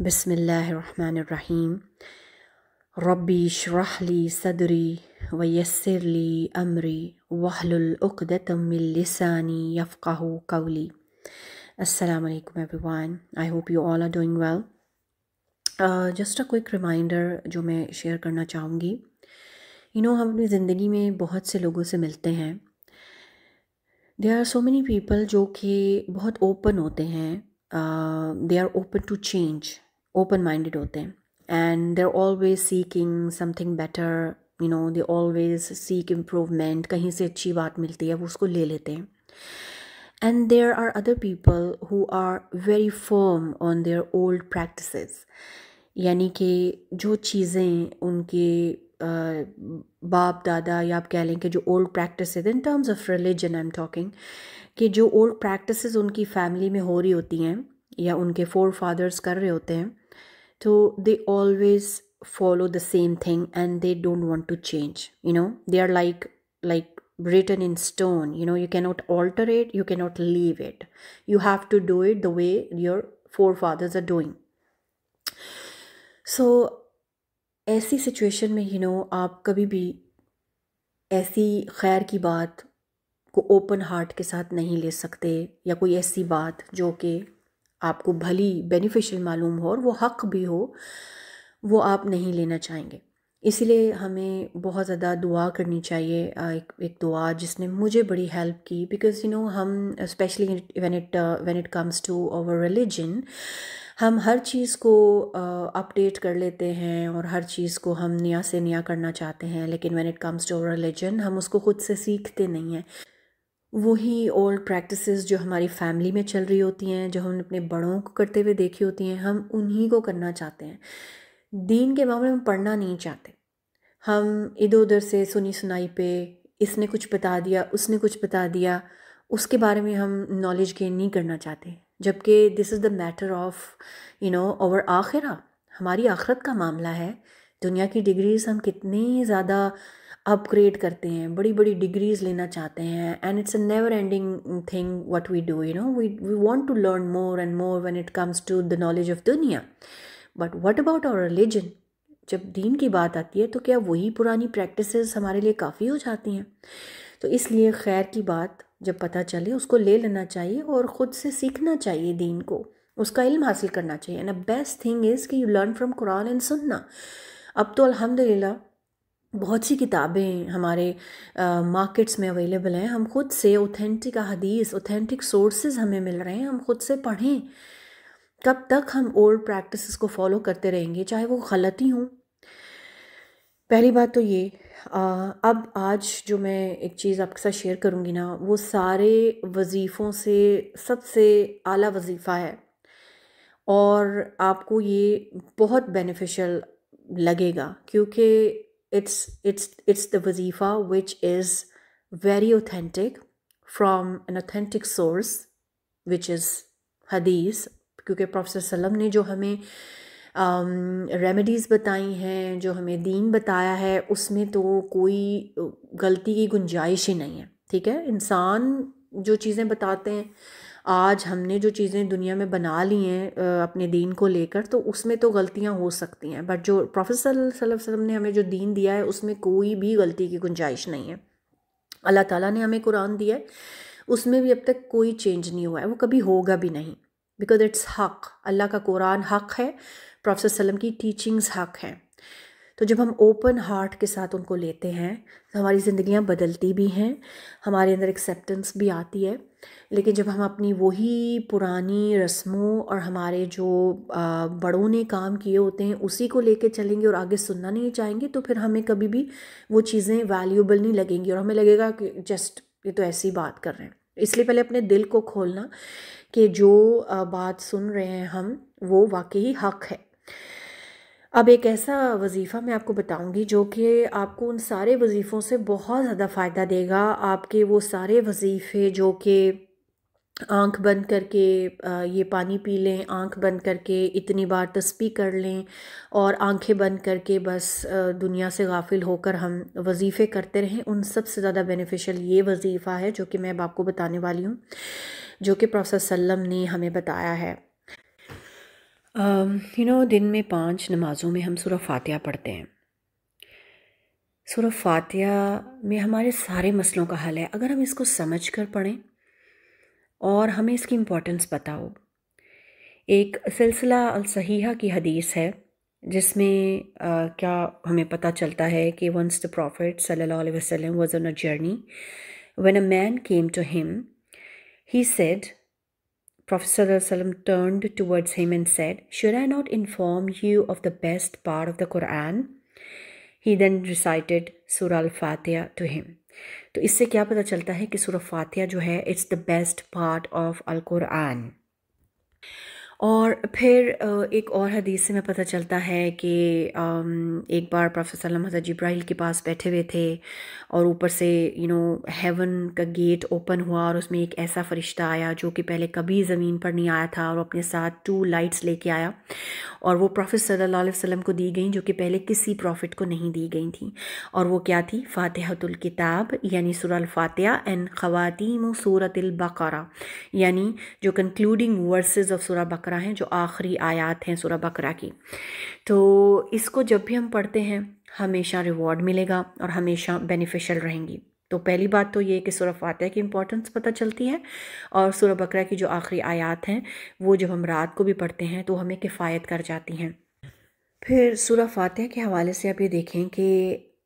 बिस्मिल्लाहिर्रहमानिर्रहीम। रब्बी इश्रह ली सदरी व यस्सिर ली अमरी वहलुल उक़दतम मिन लिसानी यफ़क़हू क़ौली। Assalamu alaikum everyone. I hope you all are doing well. Just a quick reminder जो मैं शेयर करना चाहूँगी, हम अपनी ज़िंदगी में बहुत से लोगों से मिलते हैं. There are so many people जो कि बहुत ओपन होते हैं, they are open to change, open minded होते हैं, and they're always seeking something better, they always seek improvement. कहीं से अच्छी बात मिलती है वो उसको ले लेते हैं. And there are other people who are very firm on their old practices, यानी कि जो चीज़ें उनके बाप दादा या आप कह लें कि जो old practices in terms of religion I am talking, कि जो ओल्ड प्रैक्टिसेस उनकी फैमिली में हो रही होती हैं या उनके फोर फादर्स कर रहे होते हैं, तो they always follow the same thing and they don't want to change. They are like written in stone. You cannot alter it, you cannot leave it, you have to do it the way your forefathers are doing. So ऐसी situation में आप कभी भी ऐसी खैर की बात को ओपन हार्ट के साथ नहीं ले सकते, या कोई ऐसी बात जो कि आपको भली बेनिफिशियल मालूम हो और वो हक भी हो, वो आप नहीं लेना चाहेंगे. इसीलिए हमें बहुत ज़्यादा दुआ करनी चाहिए. एक दुआ जिसने मुझे बड़ी हेल्प की, बिकॉज़ हम specially when it comes to our religion, हम हर चीज़ को अपडेट कर लेते हैं और हर चीज़ को हम नया से नया करना चाहते हैं, लेकिन when it comes to our religion हम उसको खुद से सीखते नहीं हैं. वही ओल्ड प्रैक्टिसेस जो हमारी फैमिली में चल रही होती हैं, जो हमने अपने बड़ों को करते हुए देखी होती हैं, हम उन्हीं को करना चाहते हैं. दीन के मामले में पढ़ना नहीं चाहते. हम इधर उधर से सुनी सुनाई पे इसने कुछ बता दिया, उसने कुछ बता दिया, उसके बारे में हम नॉलेज गेन नहीं करना चाहते. जबकि this is the matter of our आखिरा, हमारी आखिरत का मामला है. दुनिया की डिग्रीज़ हम कितनी ज़्यादा अपग्रेड करते हैं, बड़ी बड़ी डिग्रीज़ लेना चाहते हैं, and it's a never ending thing what we do. We want to learn more and more when it comes to the knowledge of दुनिया. But what about our religion? जब दीन की बात आती है तो क्या वही पुरानी प्रैक्टिसेस हमारे लिए काफ़ी हो जाती हैं? तो इसलिए खैर की बात जब पता चले उसको ले लेना चाहिए और ख़ुद से सीखना चाहिए, दीन को, उसका इल्म हासिल करना चाहिए. And the best thing is कि you learn from Quran and Sunnah. अब तो अल्हम्दुलिल्लाह बहुत सी किताबें हमारे मार्केट्स में अवेलेबल हैं. हम खुद से ऑथेंटिक हदीस, ऑथेंटिक सोर्सेज हमें मिल रहे हैं, हम खुद से पढ़ें. कब तक हम ओल्ड प्रैक्टिसेस को फॉलो करते रहेंगे, चाहे वो गलती हों? पहली बात तो ये. अब आज जो मैं एक चीज़ आपके साथ शेयर करूँगी ना, वो सारे वज़ीफ़ों से सबसे आला वज़ीफ़ा है और आपको ये बहुत बेनिफिशियल लगेगा, क्योंकि it's the वज़ीफ़ा which is very authentic from an authentic source which is hadith. क्योंकि प्रोफेसर सल्लम ने जो हमें रेमेडीज़ बताई हैं, जो हमें दीन बताया है, उसमें तो कोई गलती की गुंजाइश ही नहीं है. ठीक है, इंसान जो चीज़ें बताते हैं, आज हमने जो चीज़ें दुनिया में बना ली हैं अपने दीन को लेकर, तो उसमें तो गलतियां हो सकती हैं, बट जो प्रोफेसर सल्लल्लाहु अलैहि वसल्लम ने हमें जो दीन दिया है उसमें कोई भी गलती की गुंजाइश नहीं है. अल्लाह ताला ने हमें कुरान दिया है, उसमें भी अब तक कोई चेंज नहीं हुआ है, वो कभी होगा भी नहीं, बिकॉज इट्स हक. अल्लाह का कुरान हक है, प्रोफेसर सल्लम की टीचिंग्स हक हैं. तो जब हम ओपन हार्ट के साथ उनको लेते हैं तो हमारी ज़िंदगियां बदलती भी हैं, हमारे अंदर एक्सेप्टेंस भी आती है. लेकिन जब हम अपनी वही पुरानी रस्मों और हमारे जो बड़ों ने काम किए होते हैं उसी को लेके चलेंगे और आगे सुनना नहीं चाहेंगे, तो फिर हमें कभी भी वो चीज़ें वैल्यूएबल नहीं लगेंगी और हमें लगेगा कि जस्ट ये तो ऐसी बात कर रहे हैं. इसलिए पहले अपने दिल को खोलना कि जो बात सुन रहे हैं हम, वो वाकई हक है. अब एक ऐसा वज़ीफ़ा मैं आपको बताऊंगी जो कि आपको उन सारे वज़ीफ़ों से बहुत ज़्यादा फ़ायदा देगा. आपके वो सारे वज़ीफ़े जो कि आंख बंद करके ये पानी पी लें, आंख बंद करके इतनी बार तस्बीह कर लें और आंखें बंद करके बस दुनिया से गाफिल होकर हम वज़ीफ़े करते रहें, उन सबसे ज़्यादा बेनिफिशियल ये वज़ीफ़ा है जो कि मैं अब आपको बताने वाली हूँ, जो कि प्रोफेसर सल्लम ने हमें बताया है. दिन में 5 नमाज़ों में हम सूरह फातिहा पढ़ते हैं। सूरह फातिहा में हमारे सारे मसलों का हल है अगर हम इसको समझ कर पढ़ें और हमें इसकी इम्पोर्टेंस पता हो। एक सिलसिला अल सहीहा की हदीस है जिसमें क्या हमें पता चलता है कि वंस द प्रॉफिट सल्लल्लाहु अलैहि वसल्लम was on a journey when a man came to him he said Prophet ﷺ turned towards him and said, "Should I not inform you of the best part of the Quran?" He then recited Surah Al-Fatiha to him. तो इससे क्या पता चलता है कि सूरह फातिहा जो है it's the best part of al Quran. और फिर एक और हदीस से में पता चलता है कि एक बार प्रॉफेट सल्लल्लाहु अलैहि वसल्लम हज़रत जिब्राइल के पास बैठे हुए थे और ऊपर से हेवन का गेट ओपन हुआ और उसमें एक ऐसा फ़रिश्ता आया जो कि पहले कभी ज़मीन पर नहीं आया था और अपने साथ 2 लाइट्स लेके आया और वो प्रॉफेट सल्लल्लाहु अलैहि वसल्लम को दी गई जो कि पहले किसी प्रॉफिट को नहीं दी गई थी। और वो क्या थी? फ़ातिहतुल किताब यानी सूरह अल फातिहा एंड ख़वातीम सूरतुल बकरा यानी जो कंक्लूडिंग वर्सेस ऑफ सूरह बकरा हैं, जो आखिरी आयात हैं सूरह बकरा की। तो इसको जब भी हम पढ़ते हैं हमेशा रिवॉर्ड मिलेगा और हमेशा बेनिफिशियल रहेंगी। तो पहली बात तो ये कि सूरह फातिहा की इम्पोर्टेंस पता चलती है और सूरह बकरा की जो आखिरी आयात हैं वो जब हम रात को भी पढ़ते हैं तो हमें किफ़ायत कर जाती हैं। फिर सूरह फातिहा के हवाले से आप ये देखें कि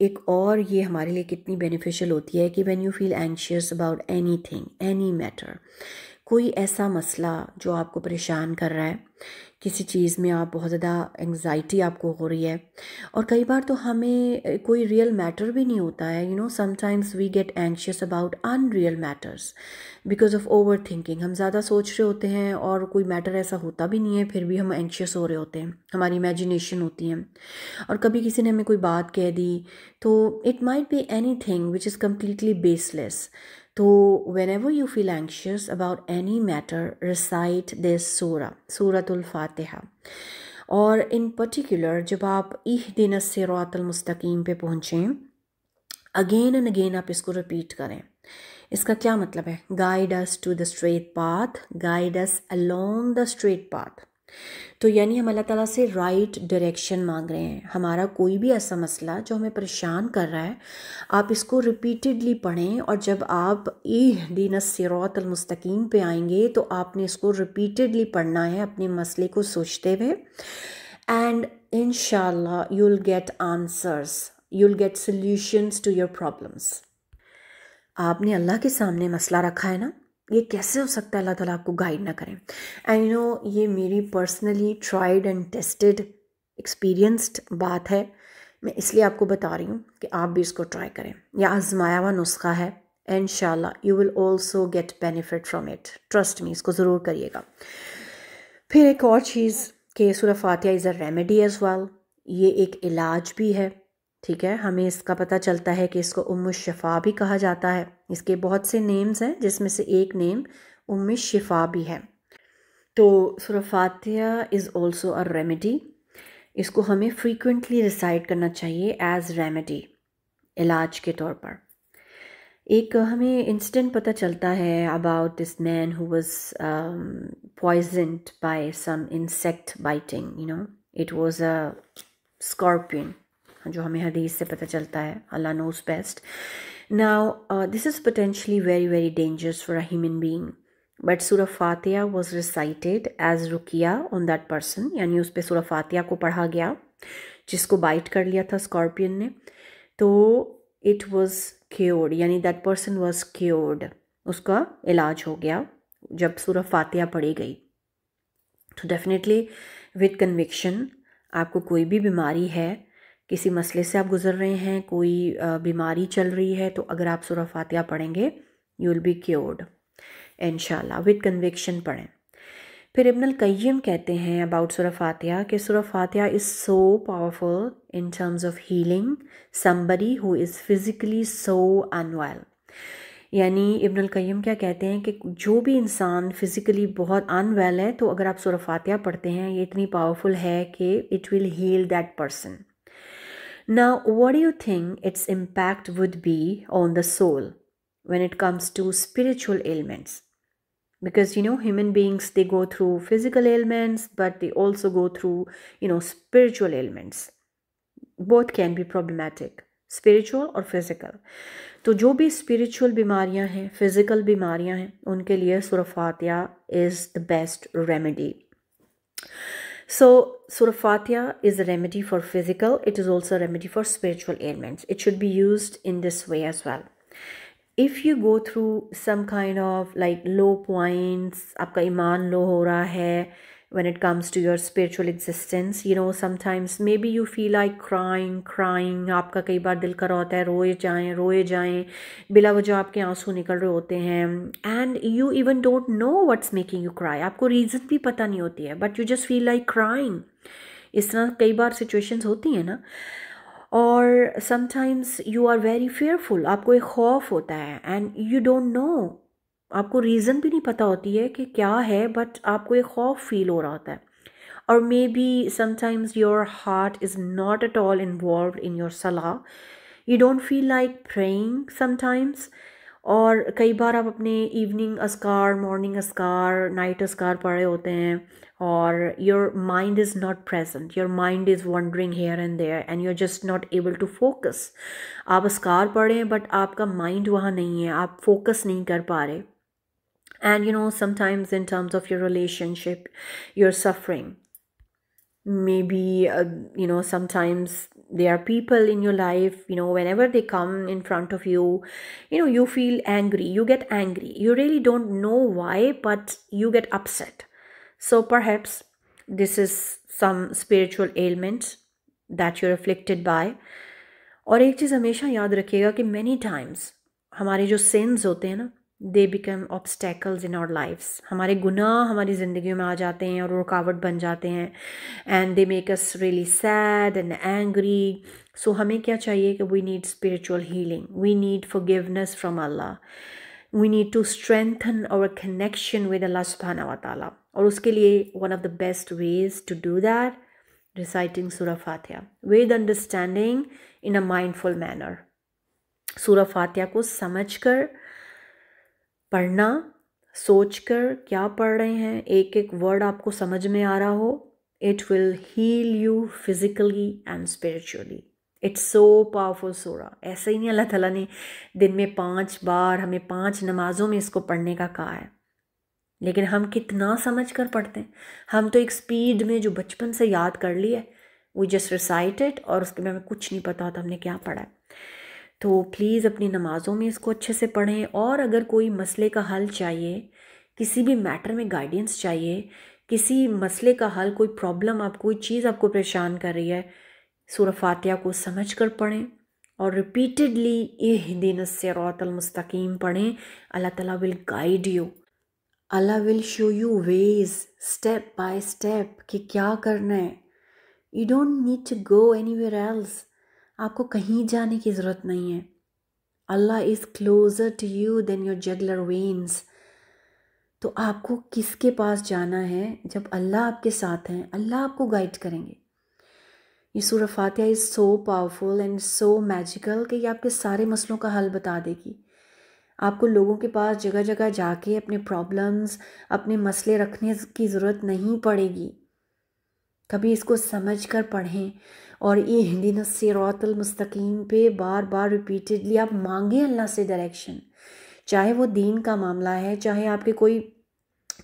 एक और ये हमारे लिए कितनी बेनिफिशियल होती है कि when you feel anxious about anything any matter, कोई ऐसा मसला जो आपको परेशान कर रहा है, किसी चीज़ में आप बहुत ज़्यादा एंग्जाइटी आपको हो रही है और कई बार तो हमें कोई रियल मैटर भी नहीं होता है। Sometimes we get anxious about unreal matters because of over thinking. हम ज़्यादा सोच रहे होते हैं और कोई मैटर ऐसा होता भी नहीं है फिर भी हम एंशियस हो रहे होते हैं, हमारी इमेजिनेशन होती है। और कभी किसी ने हमें कोई बात कह दी तो it might be any thing which is completely baseless. तो whenever you feel anxious about any matter, recite this सूरतुल फातिहा। और इन पर्टिकुलर जब आप इहदिनस सिरातल मुस्तकीम पे पहुँचें, अगेन एंड अगेन आप इसको रिपीट करें। इसका क्या मतलब है? Guide us to the straight path, guide us along the straight path. तो यानी हम अल्लाह ताला से राइट डायरेक्शन मांग रहे हैं। हमारा कोई भी ऐसा मसला जो हमें परेशान कर रहा है, आप इसको रिपीटेडली पढ़ें और जब आप इहदिनस सिरातल मुस्तकीम पे आएंगे तो आपने इसको रिपीटेडली पढ़ना है अपने मसले को सोचते हुए। एंड इंशाल्लाह you will get answers, you will get solutions to your problems. आपने अल्लाह के सामने मसला रखा है ना, ये कैसे हो सकता है अल्लाह ताला आपको गाइड ना करें? एंड ये मेरी personally tried and tested experienced बात है। मैं इसलिए आपको बता रही हूँ कि आप भी इसको ट्राई करें। यह आजमाया हुआ नुस्खा है, इंशाल्लाह you will also get benefit from it. Trust me, इसको ज़रूर करिएगा। फिर एक और चीज़ कि सूरह फातिहा is a remedy as well, ये एक इलाज भी है। ठीक है, हमें इसका पता चलता है कि इसको उम्मुश शिफा भी कहा जाता है। इसके बहुत से नेम्स हैं जिसमें से एक नेम उम्मुश शिफा भी है। तो सूरह फातिहा इज़ ऑल्सो अ रेमेडी। इसको हमें फ्रीक्वेंटली रिसाइट करना चाहिए एज रेमेडी, इलाज के तौर पर। एक हमें इंसिडेंट पता चलता है about this man who was poisoned by some insect biting, it was a scorpion, जो हमें हदीस से पता चलता है। अल्लाह knows best. Now this is potentially very very dangerous for a human being, but सूरह फातिहा वाज रिसाइटेड एज रुकिया ऑन दैट पर्सन, यानी उस पर सूरह फातिहा को पढ़ा गया जिसको बाइट कर लिया था स्कॉर्पियन ने। तो इट वाज क्योर्ड, यानी दैट पर्सन वाज क्योर्ड, उसका इलाज हो गया जब सूरह फातिहा पढ़ी गई। तो डेफिनेटली विद कन्विक्शन, आपको कोई भी बीमारी है, किसी मसले से आप गुजर रहे हैं, कोई बीमारी चल रही है, तो अगर आप सूरह फातिहा पढ़ेंगे यू विल बी क्योर्ड इंशाल्लाह। विद कन्विक्शन पढ़ें। फिर इब्न अल क़य्यिम कहते हैं अबाउट सूरह फातिहा कि सूरह फातिहा is so powerful in terms of healing somebody who is physically so unwell. यानी इब्न अल क़य्यिम क्या कहते हैं कि जो भी इंसान फ़िज़िकली बहुत अनवेल है, तो अगर आप सूरह फातिहा पढ़ते हैं, ये इतनी पावरफुल है कि it will heal that person. Now, what do you think its impact would be on the soul when it comes to spiritual ailments? because human beings, they go through physical ailments, but they also go through spiritual ailments. Both can be problematic, spiritual और physical. तो जो भी spiritual बीमारियां हैं, physical बीमारियां हैं, उनके लिए सूरह फातिहा is the best remedy. So Surah Fatiha is a remedy for physical. It is also a remedy for spiritual ailments. It should be used in this way as well. If you go through some kind of like low points, आपका ईमान लो हो रहा है when it comes to your spiritual existence, sometimes maybe you feel like crying, आपका कई बार दिल कर रहा होता है रोए जाएं, बिला वजह आपके आंसू निकल रहे होते हैं, and you even don't know what's making you cry. आपको रीज़न भी पता नहीं होती है, but you just feel like crying. इस तरह कई बार situations होती हैं ना. और sometimes you are very fearful, आपको एक खौफ होता है and you don't know, आपको रीज़न भी नहीं पता होती है कि क्या है, बट आपको एक खौफ फील हो रहा होता है. और may be sometimes your heart is not at all involve in your सलाह, you don't feel like praying sometimes. और कई बार आप अपने इवनिंग अस्कार, मॉर्निंग अस्कार, नाइट अस्कार पढ़ रहे होते हैं और your mind is not present, your mind is wandering here and there and you are just not able to focus. आप अस्कार पढ़ रहे हैं बट आपका माइंड वहाँ नहीं है, आप फोकस नहीं कर पा रहे. And sometimes in terms of your relationship, you're suffering. Maybe sometimes there are people in your life, whenever they come in front of you, you feel angry, you get angry, you really don't know why, but you get upset. So perhaps this is some spiritual ailment that you're afflicted by. और एक चीज़ हमेशा याद रखिएगा कि many times हमारे जो sins होते हैं ना, they become obstacles in our lives. हमारे गुनाह हमारी ज़िंदगियों में आ जाते हैं और रुकावट बन जाते हैं, and they make us really sad and angry. So हमें क्या चाहिए कि we need spiritual healing, we need forgiveness from Allah, we need to strengthen our connection with Allah subhanahu wa ta'ala. और उसके लिए one of the best ways to do that, reciting Surah Fatiha with understanding in a mindful manner. Surah Fatiha को समझकर पढ़ना, सोचकर क्या पढ़ रहे हैं, एक एक वर्ड आपको समझ में आ रहा हो, it will heal you physically and spiritually. It's so powerful सूरा. ऐसे ही नहीं अल्लाह ताला ने दिन में 5 बार हमें 5 नमाज़ों में इसको पढ़ने का कहा है, लेकिन हम कितना समझ कर पढ़ते हैं. हम तो एक स्पीड में जो बचपन से याद कर लिया है, वी जस्ट रिसाइट इट, और उसके में हमें कुछ नहीं पता होता हमने क्या पढ़ा है. तो प्लीज़ अपनी नमाज़ों में इसको अच्छे से पढ़ें. और अगर कोई मसले का हल चाहिए, किसी भी मैटर में गाइडेंस चाहिए, किसी मसले का हल, कोई प्रॉब्लम, आप कोई चीज़ आपको परेशान कर रही है, सूरह फातिहा को समझ कर पढ़ें और रिपीटेडली इहदिनस सिरातल मुस्तकीम पढ़ें. अल्लाह ताला विल गाइड यू, अल्लाह will show you ways step by step कि क्या करना है. You don't need to go anywhere else. आपको कहीं जाने की ज़रूरत नहीं है. अल्लाह is closer to you than your jugular veins. तो आपको किसके पास जाना है? जब अल्लाह आपके साथ हैं, अल्लाह आपको गाइड करेंगे. ये सूरह फातिहा is so powerful and so magical कि ये आपके सारे मसलों का हल बता देगी. आपको लोगों के पास जगह जगह जाके अपने प्रॉब्लम्स, अपने मसले रखने की ज़रूरत नहीं पड़ेगी. कभी इसको समझ कर पढ़ें और ये इहदिनस सिरातल मुस्तकीम पे बार बार रिपीटेडली आप मांगें अल्लाह से डायरेक्शन. चाहे वो दीन का मामला है, चाहे आपके कोई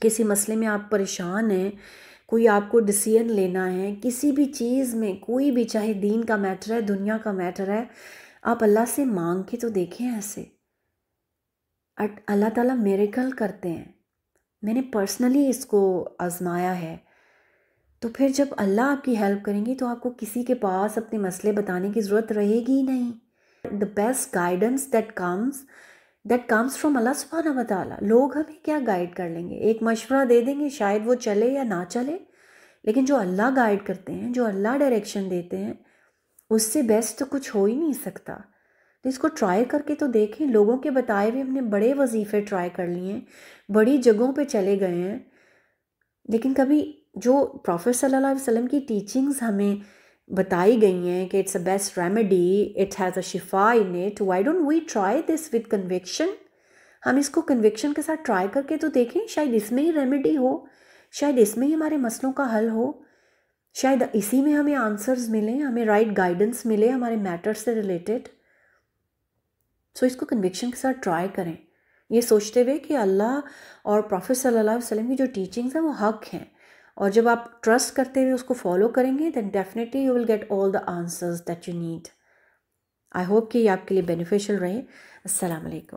किसी मसले में आप परेशान हैं, कोई आपको डिसीजन लेना है, किसी भी चीज़ में, कोई भी, चाहे दीन का मैटर है, दुनिया का मैटर है, आप अल्लाह से मांग के तो देखें. ऐसे अल्लाह ताला मिरेकल करते हैं. मैंने पर्सनली इसको आजमाया है. तो फिर जब अल्लाह आपकी हेल्प करेंगे तो आपको किसी के पास अपने मसले बताने की ज़रूरत रहेगी ही नहीं. The best guidance that comes from अल्लाह सुब्हानहू व तआला. लोग हमें क्या गाइड कर लेंगे, एक मशवरा दे देंगे, शायद वो चले या ना चले, लेकिन जो अल्लाह गाइड करते हैं, जो अल्लाह डायरेक्शन देते हैं, उससे बेस्ट तो कुछ हो ही नहीं सकता. तो इसको ट्राई करके तो देखें. लोगों के बताए हुए हमने बड़े वजीफ़े ट्राई कर लिए हैं, बड़ी जगहों पे चले गए हैं, लेकिन कभी जो प्रॉफेट सल्लल्लाहु अलैहि वसल्लम की टीचिंग्स हमें बताई गई हैं कि it's a best remedy, it has a शिफा in it, why don't we try this with conviction. ہم اس کو کنوکشن کے ساتھ ٹرائی کر کے تو دیکھیں، شاید اس میں ہی ریمیڈی ہو، شاید اس میں ہی ہمارے مسئلوں کا حل ہو، شاید اسی میں ہمیں آنسرز ملیں، ہمیں رائٹ گائیڈنس ملے ہمارے میٹر سے ریلیٹڈ. سو اس کو کنوکشن کے ساتھ ٹرائی کریں، یہ سوچتے ہوئے کہ اللہ اور پروفیٹ صلی اللہ علیہ وسلم کی جو ٹیچنگز ہیں وہ حق ہیں، اور جب آپ ٹرسٹ کرتے ہوئے اس کو فالو کریں گے then definitely you will get all the answers that you need. I hope کہ یہ آپ کے لیے بینیفیشل رہے. السلام علیکم.